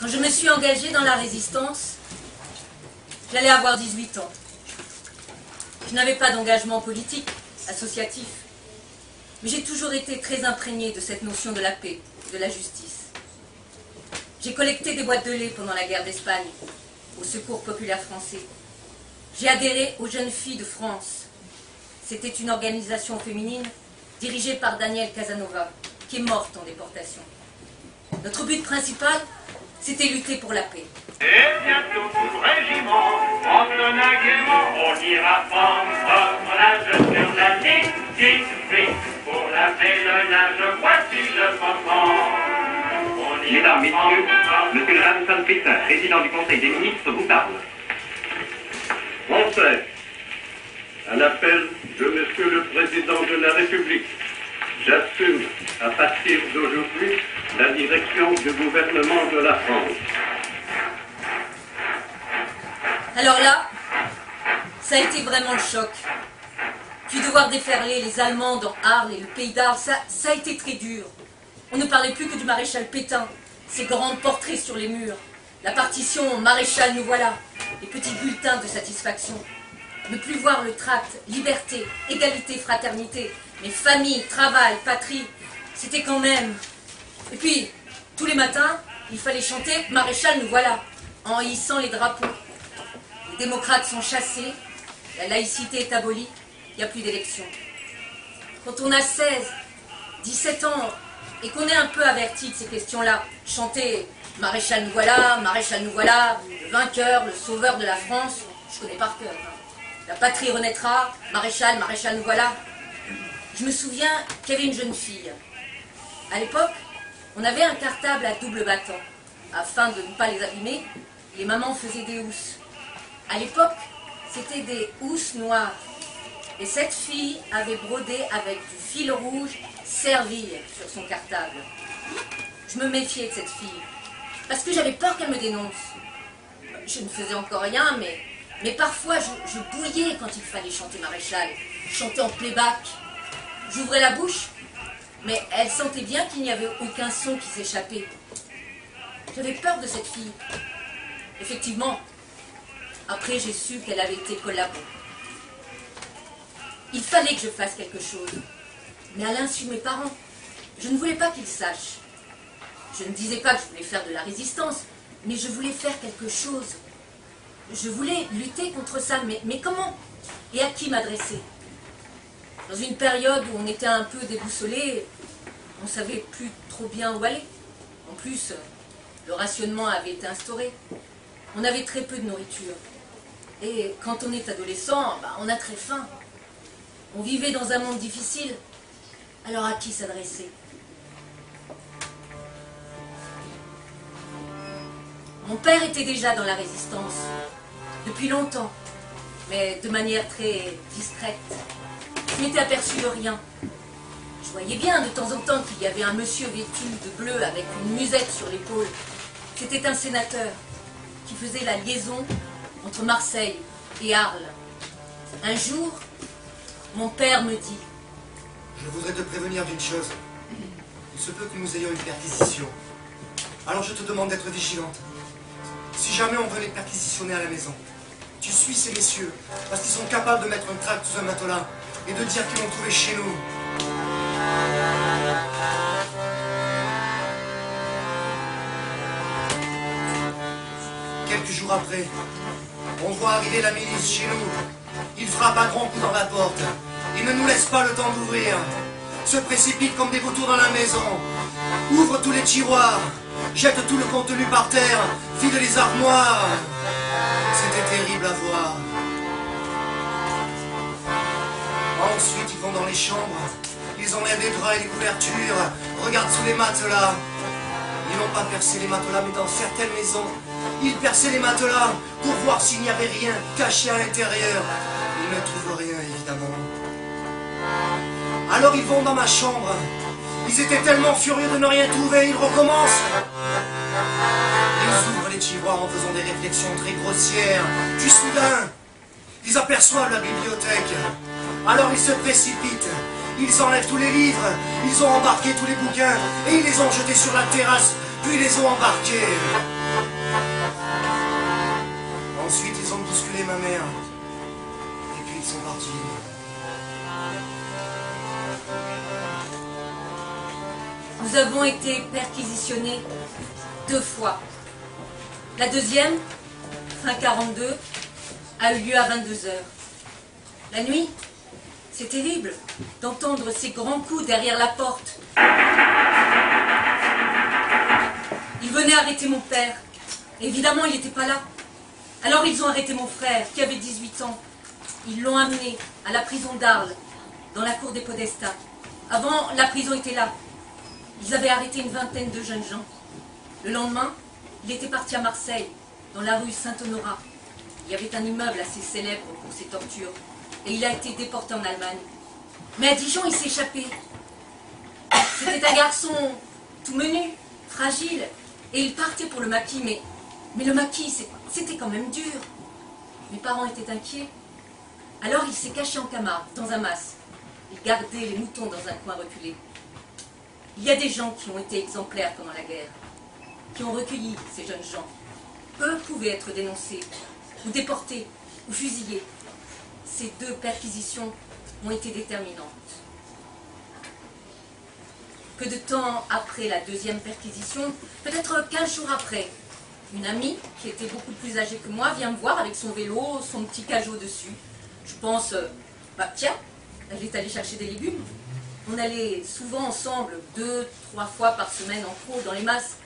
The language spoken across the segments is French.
Quand je me suis engagée dans la résistance, j'allais avoir 18 ans. Je n'avais pas d'engagement politique, associatif, mais j'ai toujours été très imprégnée de cette notion de la paix, de la justice. J'ai collecté des boîtes de lait pendant la guerre d'Espagne, au Secours populaire français. J'ai adhéré aux Jeunes Filles de France. C'était une organisation féminine dirigée par Daniel Casanova, qui est morte en déportation. Notre but principal, c'était lutter pour la paix. Et bientôt tout le régiment, en sonna gaiement, on ira prendre la jeune sur la ligne, vite, pour la pèlerinage, voici le moment. Mesdames, Messieurs, Monsieur Ramson Peter, président du Conseil des ministres, vous parle. Français, à l'appel de Monsieur le Président de la République, j'assume à partir d'aujourd'hui la direction du gouvernement de la France. Alors là, ça a été vraiment le choc. Puis devoir déferler les Allemands dans Arles et le pays d'Arles, ça a été très dur. On ne parlait plus que du maréchal Pétain, ses grands portraits sur les murs, la partition « Maréchal, nous voilà », les petits bulletins de satisfaction. Ne plus voir le tract « Liberté, égalité, fraternité », mais famille, travail, patrie, c'était quand même... Et puis, tous les matins, il fallait chanter « Maréchal, nous voilà », en hissant les drapeaux. Les démocrates sont chassés, la laïcité est abolie, il n'y a plus d'élection. Quand on a 16, 17 ans et qu'on est un peu averti de ces questions-là, chanter « Maréchal nous voilà, le vainqueur, le sauveur de la France », je connais par cœur. Hein. La patrie renaîtra, Maréchal nous voilà. Je me souviens qu'il y avait une jeune fille. À l'époque, on avait un cartable à double battant. Afin de ne pas les abîmer, les mamans faisaient des housses. À l'époque, c'était des housses noires. Et cette fille avait brodé avec du fil rouge « Servir » sur son cartable. Je me méfiais de cette fille, parce que j'avais peur qu'elle me dénonce. Je ne faisais encore rien, mais parfois je bouillais quand il fallait chanter Maréchal. Je chantais en playback. J'ouvrais la bouche, mais elle sentait bien qu'il n'y avait aucun son qui s'échappait. J'avais peur de cette fille. Effectivement, après j'ai su qu'elle avait été collabo. Il fallait que je fasse quelque chose, mais à l'insu de mes parents. Je ne voulais pas qu'ils sachent. Je ne disais pas que je voulais faire de la résistance, mais je voulais faire quelque chose. Je voulais lutter contre ça, mais comment? Et à qui m'adresser? Dans une période où on était un peu déboussolé, on ne savait plus trop bien où aller. En plus, le rationnement avait été instauré. On avait très peu de nourriture. Et quand on est adolescent, on a très faim. On vivait dans un monde difficile. Alors à qui s'adresser? Mon père était déjà dans la résistance, depuis longtemps, mais de manière très discrète. Je m'étais aperçu de rien. Je voyais bien de temps en temps qu'il y avait un monsieur vêtu de bleu avec une musette sur l'épaule. C'était un sénateur qui faisait la liaison entre Marseille et Arles. Un jour, mon père me dit: je voudrais te prévenir d'une chose. Il se peut que nous ayons une perquisition. Alors je te demande d'être vigilante. Si jamais on veut les perquisitionner à la maison, tu suis ces messieurs, parce qu'ils sont capables de mettre un tract sous un matelas et de dire qu'ils l'ont trouvé chez nous. Quelques jours après, on voit arriver la milice chez nous. Ils frappent à grands coups dans la porte. Ils ne nous laissent pas le temps d'ouvrir. Se précipitent comme des vautours dans la maison. Ouvrent tous les tiroirs. Jettent tout le contenu par terre. Vident les armoires. C'était terrible à voir. Ensuite, ils vont dans les chambres. Ils enlèvent les draps et les couvertures. Regardent sous les matelas. Ils n'ont pas percé les matelas, mais dans certaines maisons, ils perçaient les matelas pour voir s'il n'y avait rien caché à l'intérieur. Ils ne trouvent rien, évidemment. Alors ils vont dans ma chambre. Ils étaient tellement furieux de ne rien trouver, ils recommencent. Ils ouvrent les tiroirs en faisant des réflexions très grossières. Puis soudain, ils aperçoivent la bibliothèque. Alors ils se précipitent. Ils enlèvent tous les livres. Ils ont embarqué tous les bouquins. Et ils les ont jetés sur la terrasse. Puis ils les ont embarqués. Ensuite, ils ont bousculé ma mère. Et puis, ils sont partis. Nous avons été perquisitionnés 2 fois. La deuxième, fin 42, a eu lieu à 22 h. La nuit, c'est terrible d'entendre ces grands coups derrière la porte. Ils venaient arrêter mon père. Évidemment, il n'était pas là. Alors ils ont arrêté mon frère, qui avait 18 ans. Ils l'ont amené à la prison d'Arles, dans la cour des Podestats. Avant, la prison était là. Ils avaient arrêté une vingtaine de jeunes gens. Le lendemain, il était parti à Marseille, dans la rue Saint-Honorat. Il y avait un immeuble assez célèbre pour ses tortures. Et il a été déporté en Allemagne. Mais à Dijon, il s'est échappé. C'était un garçon tout menu, fragile. Et il partait pour le maquis, mais le maquis, c'était quand même dur. Mes parents étaient inquiets. Alors il s'est caché en Camargue, dans un mas. Il gardait les moutons dans un coin reculé. Il y a des gens qui ont été exemplaires pendant la guerre, qui ont recueilli ces jeunes gens. Eux pouvaient être dénoncés, ou déportés, ou fusillés. Ces 2 perquisitions ont été déterminantes. Peu de temps après la deuxième perquisition, peut-être 15 jours après, une amie, qui était beaucoup plus âgée que moi, vient me voir avec son vélo, son petit cajot dessus. Je pense, tiens, elle est allée chercher des légumes. On allait souvent ensemble, 2-3 fois par semaine en gros, dans les masses,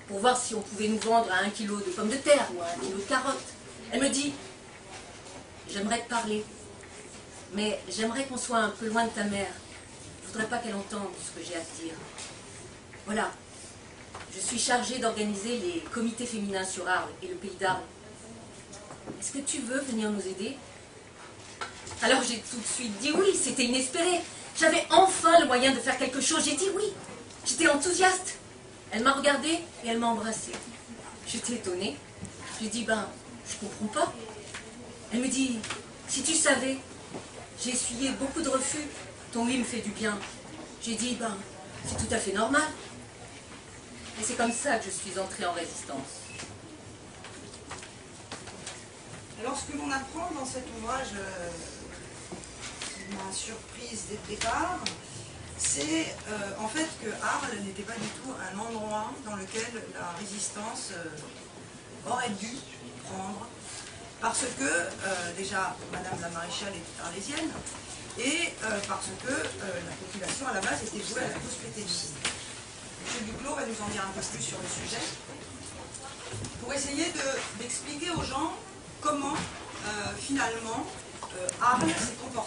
pour voir si on pouvait nous vendre à 1 kilo de pommes de terre ou à 1 kilo de carottes. Elle me dit, j'aimerais te parler, mais j'aimerais qu'on soit un peu loin de ta mère. Je ne voudrais pas qu'elle entende ce que j'ai à te dire. Voilà, je suis chargée d'organiser les comités féminins sur Arles et le pays d'Arles. Est-ce que tu veux venir nous aider? Alors j'ai tout de suite dit oui, c'était inespéré. J'avais enfin le moyen de faire quelque chose. J'ai dit oui, j'étais enthousiaste. Elle m'a regardée et elle m'a embrassée. J'étais étonnée. J'ai dit, je comprends pas. Elle me dit, si tu savais, j'ai essuyé beaucoup de refus. Ton oui me fait du bien. J'ai dit, c'est tout à fait normal. Et c'est comme ça que je suis entrée en résistance. Alors ce que l'on apprend dans cet ouvrage qui m'a surprise dès le départ, c'est en fait que Arles n'était pas du tout un endroit dans lequel la résistance aurait dû prendre, parce que déjà Madame la maréchale était arlésienne, et parce que la population à la base était vouée à la cause pétainiste. M. Duclos va nous en dire un peu plus sur le sujet, pour essayer d'expliquer aux gens comment finalement Arles s'est comporté.